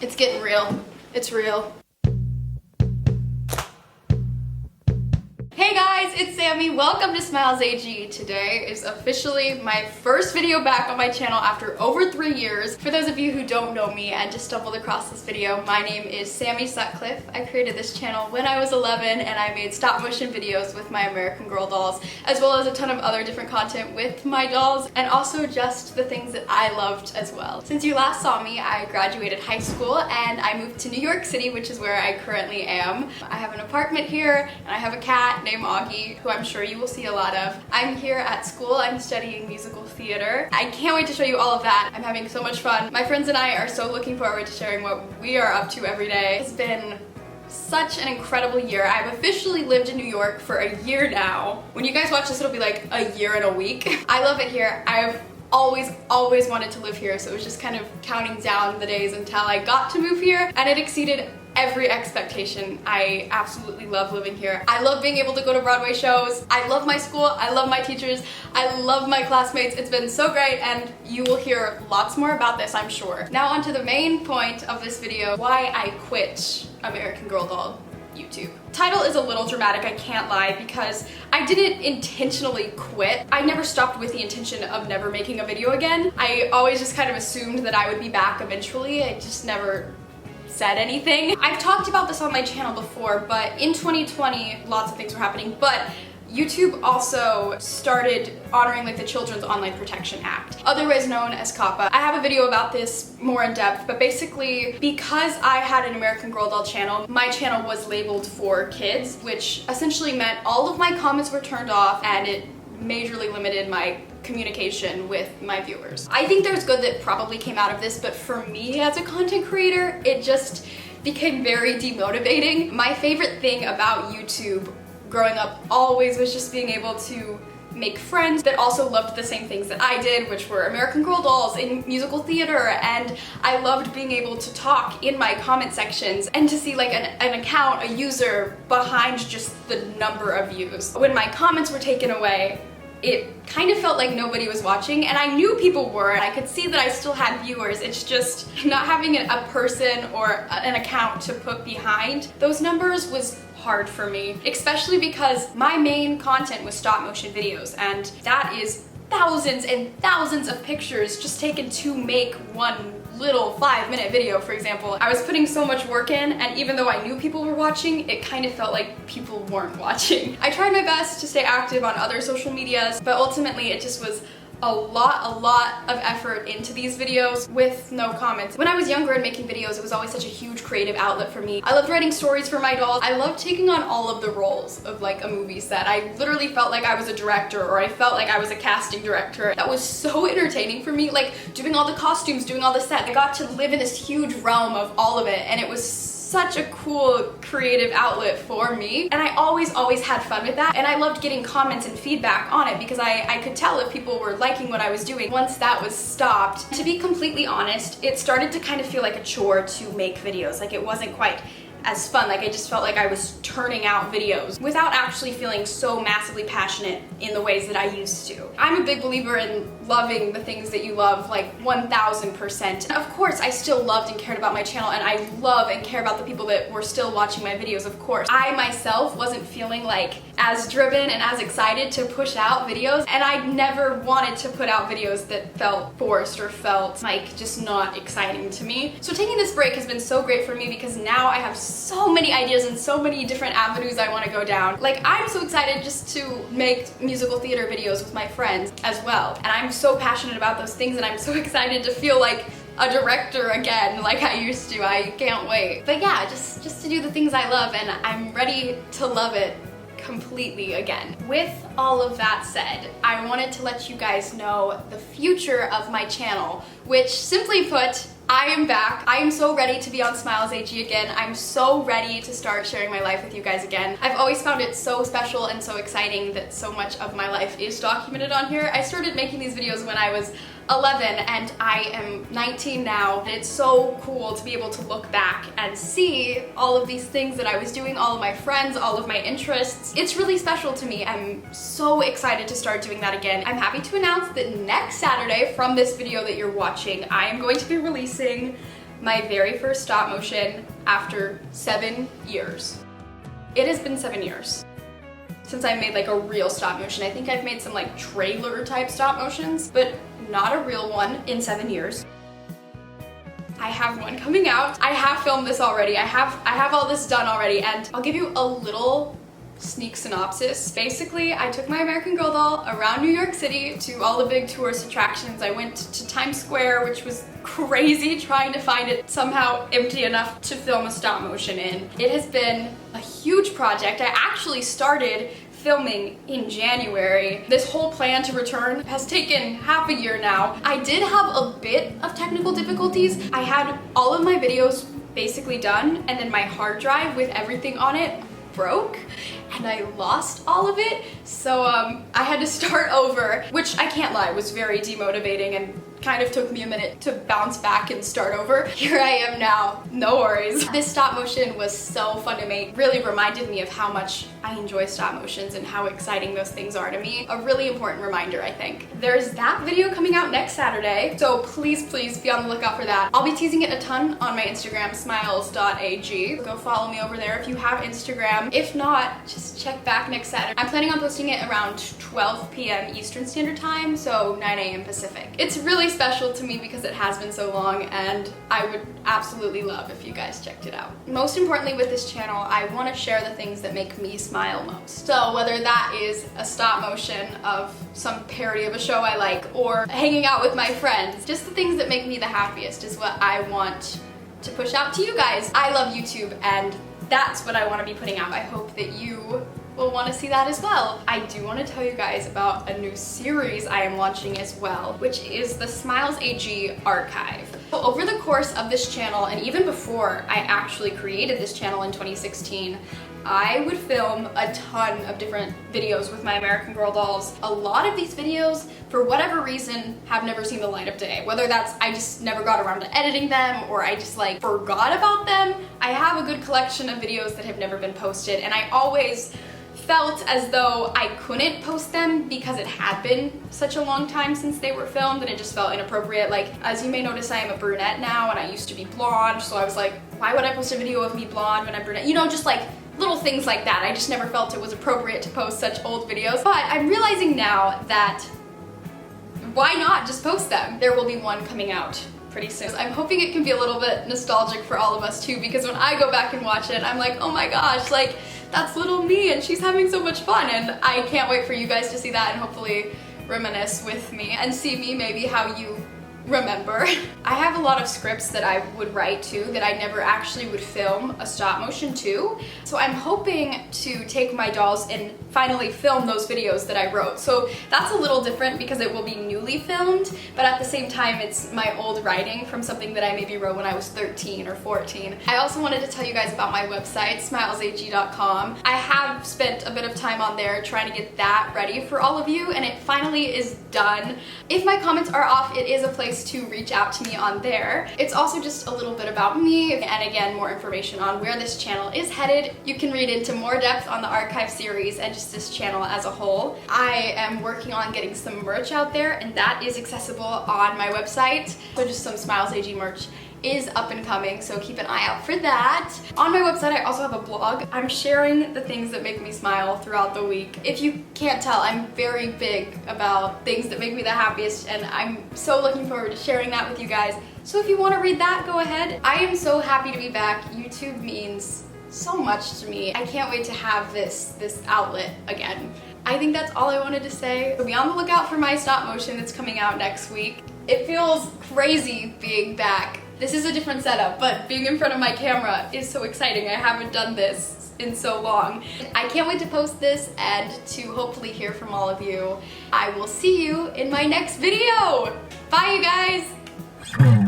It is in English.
It's getting real. It's real. Hey guys, it's Sammy. Welcome to Smiles AG. Today is officially my first video back on my channel after over 3 years. For those of you who don't know me and just stumbled across this video, my name is Sammy Sutcliffe. I created this channel when I was 11 and I made stop motion videos with my American Girl dolls, as well as a ton of other different content with my dolls, and also just the things that I loved as well. Since you last saw me, I graduated high school and I moved to New York City, which is where I currently am. I have an apartment here and I have a cat named Augie, who I'm sure you will see a lot of. I'm here at school. I'm studying musical theater. I can't wait to show you all of that. I'm having so much fun. My friends and I are so looking forward to sharing what we are up to every day. It's been such an incredible year. I've officially lived in New York for a year now. When you guys watch this, it'll be like a year and a week. I love it here. I've always wanted to live here, so it was just kind of counting down the days until I got to move here, and it exceeded every expectation. I absolutely love living here. I love being able to go to Broadway shows. I love my school. I love my teachers. I love my classmates. It's been so great, and you will hear lots more about this, I'm sure. Now on to the main point of this video, why I quit American Girl doll YouTube. Title is a little dramatic, I can't lie, because I didn't intentionally quit. I never stopped with the intention of never making a video again. I always just kind of assumed that I would be back eventually. I just never said anything. I've talked about this on my channel before, but in 2020, lots of things were happening, but YouTube also started honoring like the Children's Online Protection Act, otherwise known as COPPA. I have a video about this more in depth, but basically because I had an American Girl doll channel, my channel was labeled for kids, which essentially meant all of my comments were turned off and it majorly limited my communication with my viewers. I think there's good that probably came out of this, but for me as a content creator, it just became very demotivating. My favorite thing about YouTube growing up always was just being able to make friends that also loved the same things that I did, which were American Girl dolls in musical theater, and I loved being able to talk in my comment sections and to see like an account, a user behind just the number of views. When my comments were taken away, it kind of felt like nobody was watching, and I knew people were, and I could see that I still had viewers. It's just not having a person or an account to put behind those numbers was hard for me, especially because my main content was stop motion videos, and that is thousands and thousands of pictures just taken to make one little 5-minute video, for example. I was putting so much work in, and even though I knew people were watching, it kind of felt like people weren't watching. I tried my best to stay active on other social medias, but ultimately it just was a lot of effort into these videos with no comments. When I was younger and making videos, it was always such a huge creative outlet for me. I loved writing stories for my dolls. I loved taking on all of the roles of like a movie set. I literally felt like I was a director, or I felt like I was a casting director. That was so entertaining for me, like doing all the costumes, doing all the set. I got to live in this huge realm of all of it, and it was such a cool creative outlet for me, and I always had fun with that, and I loved getting comments and feedback on it because I could tell if people were liking what I was doing. Once that was stopped, to be completely honest, it started to kind of feel like a chore to make videos. Like it wasn't quite as fun. Like I just felt like I was turning out videos without actually feeling so massively passionate in the ways that I used to. I'm a big believer in loving the things that you love, like 1000%. Of course, I still loved and cared about my channel, and I love and care about the people that were still watching my videos, of course. I myself wasn't feeling like as driven and as excited to push out videos, and I never wanted to put out videos that felt forced or felt like just not exciting to me. So taking this break has been so great for me because now I have so many ideas and so many different avenues I want to go down. Like I'm so excited just to make musical theater videos with my friends as well, and I'm so passionate about those things, and I'm so excited to feel like a director again like I used to. I can't wait. But yeah, just to do the things I love, and I'm ready to love it completely again. With all of that said, I wanted to let you guys know the future of my channel, which simply put, I am back. I am so ready to be on Smiles AG again. I'm so ready to start sharing my life with you guys again. I've always found it so special and so exciting that so much of my life is documented on here. I started making these videos when I was 11 and I am 19 now, and it's so cool to be able to look back and see all of these things that I was doing, all of my friends, all of my interests. It's really special to me. I'm so excited to start doing that again. I'm happy to announce that next Saturday, from this video that you're watching, I am going to be releasing my very first stop motion after 7 years. It has been 7 years since I made like a real stop motion. I think I've made some like trailer type stop motions, but not a real one in 7 years. I have one coming out. I have filmed this already. I have all this done already, and I'll give you a little sneak synopsis. Basically, I took my American Girl doll around New York City to all the big tourist attractions. I went to Times Square, which was crazy trying to find it somehow empty enough to film a stop motion in. It has been a huge project. I actually started filming in January. This whole plan to return has taken half a year now. I did have a bit of technical difficulties. I had all of my videos basically done, and then my hard drive with everything on it broke and I lost all of it, so I had to start over, which I can't lie was very demotivating and kind of took me a minute to bounce back and start over. Here I am now, no worries. This stop motion was so fun to make, really reminded me of how much I enjoy stop motions and how exciting those things are to me. A really important reminder, I think. There's that video coming out next Saturday, so please be on the lookout for that. I'll be teasing it a ton on my Instagram, smiles.ag. Go follow me over there if you have Instagram. If not, just check back next Saturday. I'm planning on posting it around 12 p.m. Eastern Standard Time, so 9 a.m. Pacific. It's really special to me because it has been so long, and I would absolutely love if you guys checked it out. Most importantly with this channel, I want to share the things that make me smile most. So whether that is a stop motion of some parody of a show I like, or hanging out with my friends, just the things that make me the happiest is what I want to push out to you guys. I love YouTube, and that's what I want to be putting out. I hope that you will want to see that as well. I do want to tell you guys about a new series I am launching as well, which is the Smiles AG Archive. So over the course of this channel, and even before I actually created this channel in 2016, I would film a ton of different videos with my American Girl dolls. A lot of these videos, for whatever reason, have never seen the light of day. Whether that's I just never got around to editing them, or I just like forgot about them. I have a good collection of videos that have never been posted, and I always felt as though I couldn't post them because it had been such a long time since they were filmed, and it just felt inappropriate. Like, as you may notice, I am a brunette now, and I used to be blonde, so I was like, why would I post a video of me blonde when I'm brunette? You know, just like little things like that. I just never felt it was appropriate to post such old videos. But I'm realizing now that why not just post them? There will be one coming out pretty soon. I'm hoping it can be a little bit nostalgic for all of us too, because when I go back and watch it, I'm like, oh my gosh, like that's little me and she's having so much fun, and I can't wait for you guys to see that and hopefully reminisce with me and see me maybe how you remember. I have a lot of scripts that I would write to that I never actually would film a stop motion to. So I'm hoping to take my dolls and finally film those videos that I wrote. So that's a little different because it will be newly filmed, but at the same time it's my old writing from something that I maybe wrote when I was 13 or 14. I also wanted to tell you guys about my website, smilesag.com. I have spent a bit of time on there trying to get that ready for all of you, and it finally is done. If my comments are off, it is a place to reach out to me on there. It's also just a little bit about me, and again, more information on where this channel is headed. You can read into more depth on the archive series and just this channel as a whole. I am working on getting some merch out there, and that is accessible on my website. So just some Smiles AG merch is up and coming, so keep an eye out for that. On my website, I also have a blog. I'm sharing the things that make me smile throughout the week. If you can't tell, I'm very big about things that make me the happiest, and I'm so looking forward to sharing that with you guys. So if you want to read that, go ahead. I am so happy to be back. YouTube means so much to me. I can't wait to have this outlet again. I think that's all I wanted to say. So be on the lookout for my stop motion that's coming out next week. It feels crazy being back. This is a different setup, but being in front of my camera is so exciting. I haven't done this in so long. I can't wait to post this and to hopefully hear from all of you. I will see you in my next video. Bye, you guys.